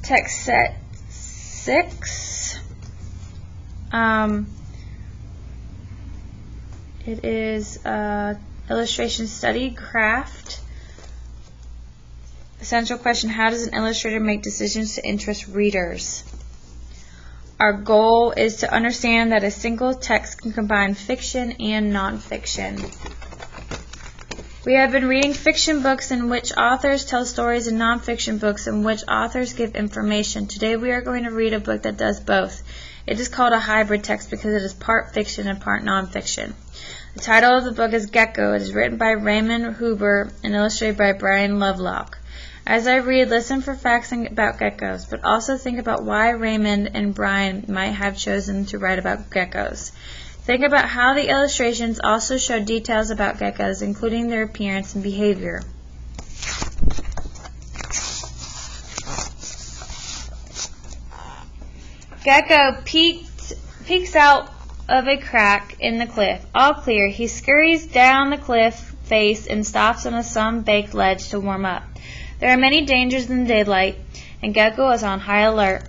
text set 6. It is illustration study craft. Essential question: how does an illustrator make decisions to interest readers? Our goal is to understand that a single text can combine fiction and nonfiction. We have been reading fiction books in which authors tell stories and nonfiction books in which authors give information. Today we are going to read a book that does both. It is called a hybrid text because it is part fiction and part nonfiction. The title of the book is Gecko. It is written by Raymond Huber and illustrated by Brian Lovelock. As I read, listen for facts about geckos, but also think about why Raymond and Brian might have chosen to write about geckos. Think about how the illustrations also show details about geckos, including their appearance and behavior. Gecko peeks out of a crack in the cliff. All clear. He scurries down the cliff face and stops on a sun-baked ledge to warm up. There are many dangers in daylight, and Gecko is on high alert.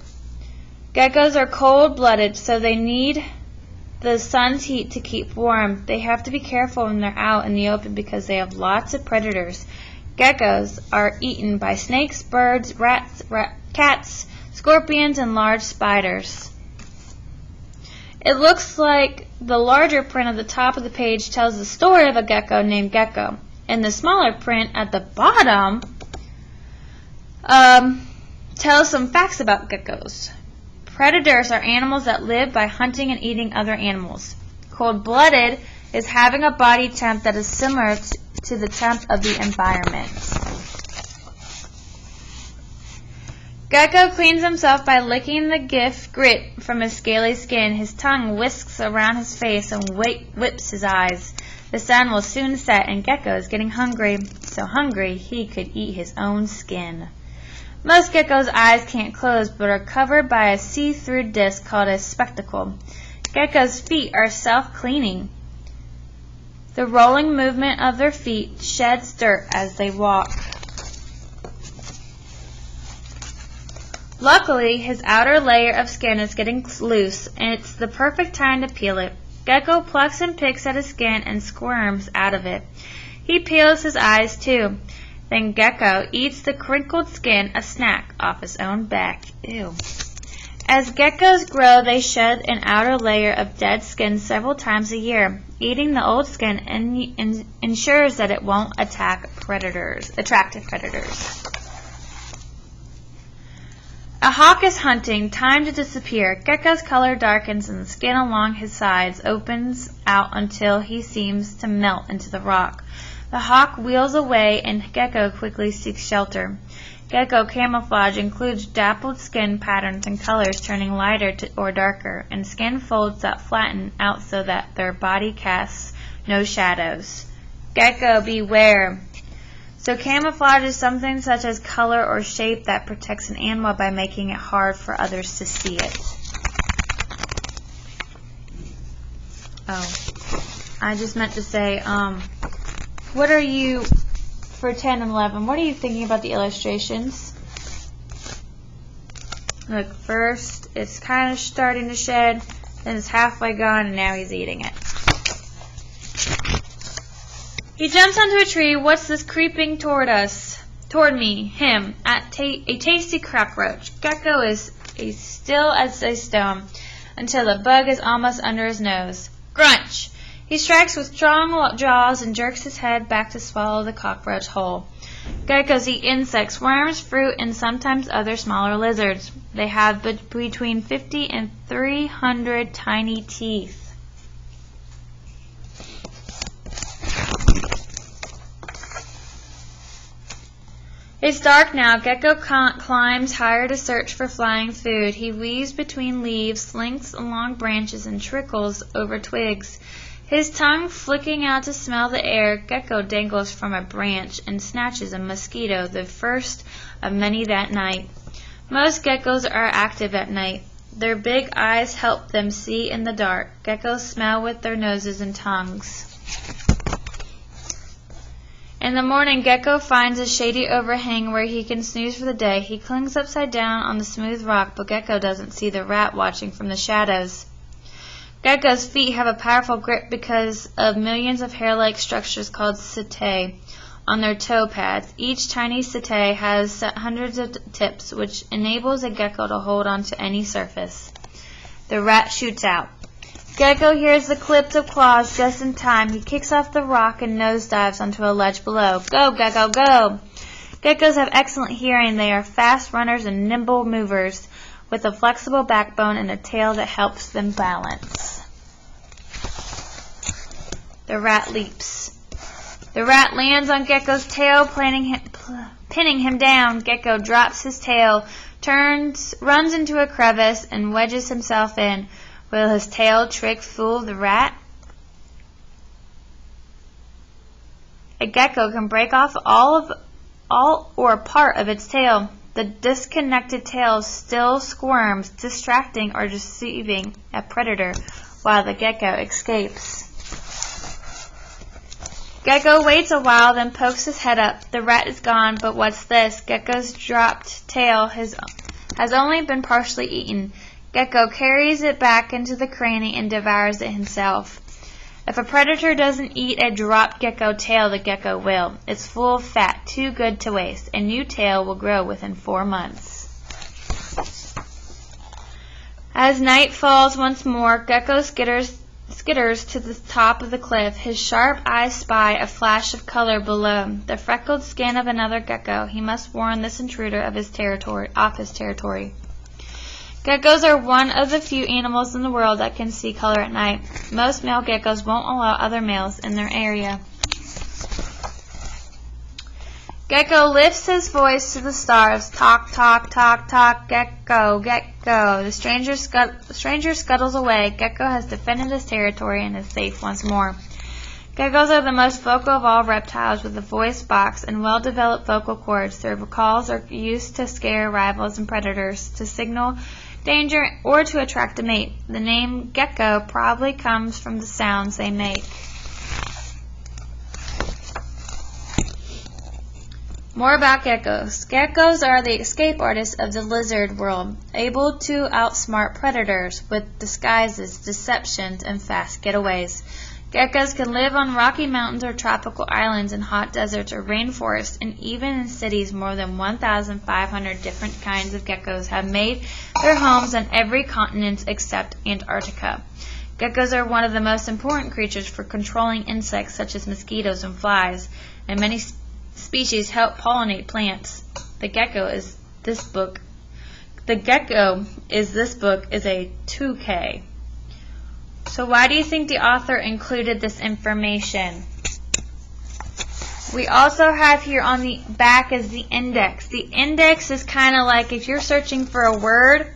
Geckos are cold-blooded, so they need the sun's heat to keep warm. They have to be careful when they're out in the open because they have lots of predators. Geckos are eaten by snakes, birds, rats, cats, scorpions, and large spiders. It looks like the larger print at the top of the page tells the story of a gecko named Gecko, and the smaller print at the bottom tells some facts about geckos. Predators are animals that live by hunting and eating other animals. Cold-blooded is having a body temp that is similar to the temp of the environment. Gecko cleans himself by licking the grit from his scaly skin. His tongue whisks around his face and whips his eyes. The sun will soon set, and Gecko is getting hungry, so hungry he could eat his own skin. Most geckos' eyes can't close but are covered by a see-through disc called a spectacle. Geckos' feet are self-cleaning. The rolling movement of their feet sheds dirt as they walk. Luckily, his outer layer of skin is getting loose, and it's the perfect time to peel it. Gecko plucks and picks at his skin and squirms out of it. He peels his eyes too. Then Gecko eats the crinkled skin, a snack, off his own back. Ew. As geckos grow, they shed an outer layer of dead skin several times a year. Eating the old skin ensures that it won't attract predators. A hawk is hunting, time to disappear. Gecko's color darkens and the skin along his sides opens out until he seems to melt into the rock. The hawk wheels away and Gecko quickly seeks shelter. Gecko camouflage includes dappled skin patterns and colors turning lighter or darker, and skin folds that flatten out so that their body casts no shadows. Gecko, beware! So camouflage is something such as color or shape that protects an animal by making it hard for others to see it. Oh, I just meant to say, what are you, for 10 and 11, what are you thinking about the illustrations? Look, first it's kind of starting to shed, then it's halfway gone, and now he's eating it. He jumps onto a tree. What's this creeping toward us? Toward me, him, a tasty cockroach. Gecko is as still as a stone until the bug is almost under his nose. Crunch! He strikes with strong jaws and jerks his head back to swallow the cockroach whole. Geckos eat insects, worms, fruit, and sometimes other smaller lizards. They have between 50 and 300 tiny teeth. It's dark now. Gecko climbs higher to search for flying food. He weaves between leaves, slinks along branches, and trickles over twigs. His tongue flicking out to smell the air, Gecko dangles from a branch and snatches a mosquito, the first of many that night. Most geckos are active at night. Their big eyes help them see in the dark. Geckos smell with their noses and tongues. In the morning, Gecko finds a shady overhang where he can snooze for the day. He clings upside down on the smooth rock, but Gecko doesn't see the rat watching from the shadows. Gecko's feet have a powerful grip because of millions of hair-like structures called setae on their toe pads. Each tiny setae has hundreds of tips, which enables a gecko to hold onto any surface. The rat shoots out. Gecko hears the clips of claws just in time. He kicks off the rock and nosedives onto a ledge below. Go, Gecko, go! Geckos have excellent hearing. They are fast runners and nimble movers with a flexible backbone and a tail that helps them balance. The rat leaps. The rat lands on Gecko's tail, pinning him down. Gecko drops his tail, runs into a crevice, and wedges himself in. Will his tail trick fool the rat? A gecko can break off all or part of its tail. The disconnected tail still squirms, distracting or deceiving a predator, while the gecko escapes. Gecko waits a while, then pokes his head up. The rat is gone, but what's this? Gecko's dropped tail has only been partially eaten. Gecko carries it back into the cranny and devours it himself. If a predator doesn't eat a dropped gecko tail, the gecko will. It's full of fat, too good to waste. A new tail will grow within 4 months. As night falls once more, Gecko skitters to the top of the cliff. His sharp eyes spy a flash of color below. The freckled skin of another gecko. He must warn this intruder of his territory. Geckos are one of the few animals in the world that can see color at night. Most male geckos won't allow other males in their area. Gecko lifts his voice to the stars. Talk, talk, talk, talk, Gecko, Gecko. The stranger scuttles away. Gecko has defended his territory and is safe once more. Geckos are the most vocal of all reptiles, with a voice box and well-developed vocal cords. Their calls are used to scare rivals and predators, to signal danger, or to attract a mate. The name gecko probably comes from the sounds they make. More about geckos. Geckos are the escape artists of the lizard world, able to outsmart predators with disguises, deceptions, and fast getaways. Geckos can live on rocky mountains or tropical islands, in hot deserts or rainforests, and even in cities. More than 1,500 different kinds of geckos have made their homes on every continent except Antarctica. Geckos are one of the most important creatures for controlling insects such as mosquitoes and flies, and many species help pollinate plants. The gecko is this book is a 2K. So why do you think the author included this information? We also have here on the back is the index. The index is kind of like if you're searching for a word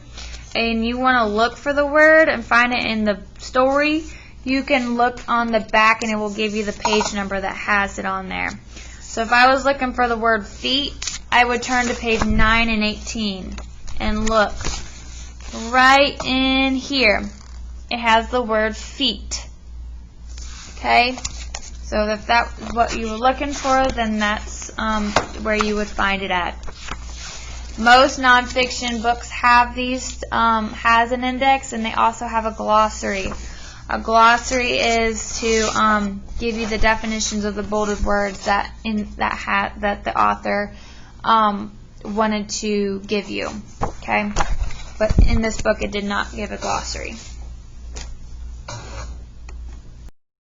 and you want to look for the word and find it in the story, you can look on the back and it will give you the page number that has it on there. So if I was looking for the word feet, I would turn to page 9 and 18 and look right in here. It has the word feet. Okay? So if that's what you were looking for, then that's where you would find it at. Most nonfiction books have these, has an index, and they also have a glossary. A glossary is to give you the definitions of the bolded words that the author wanted to give you. Okay? But in this book, it did not give a glossary.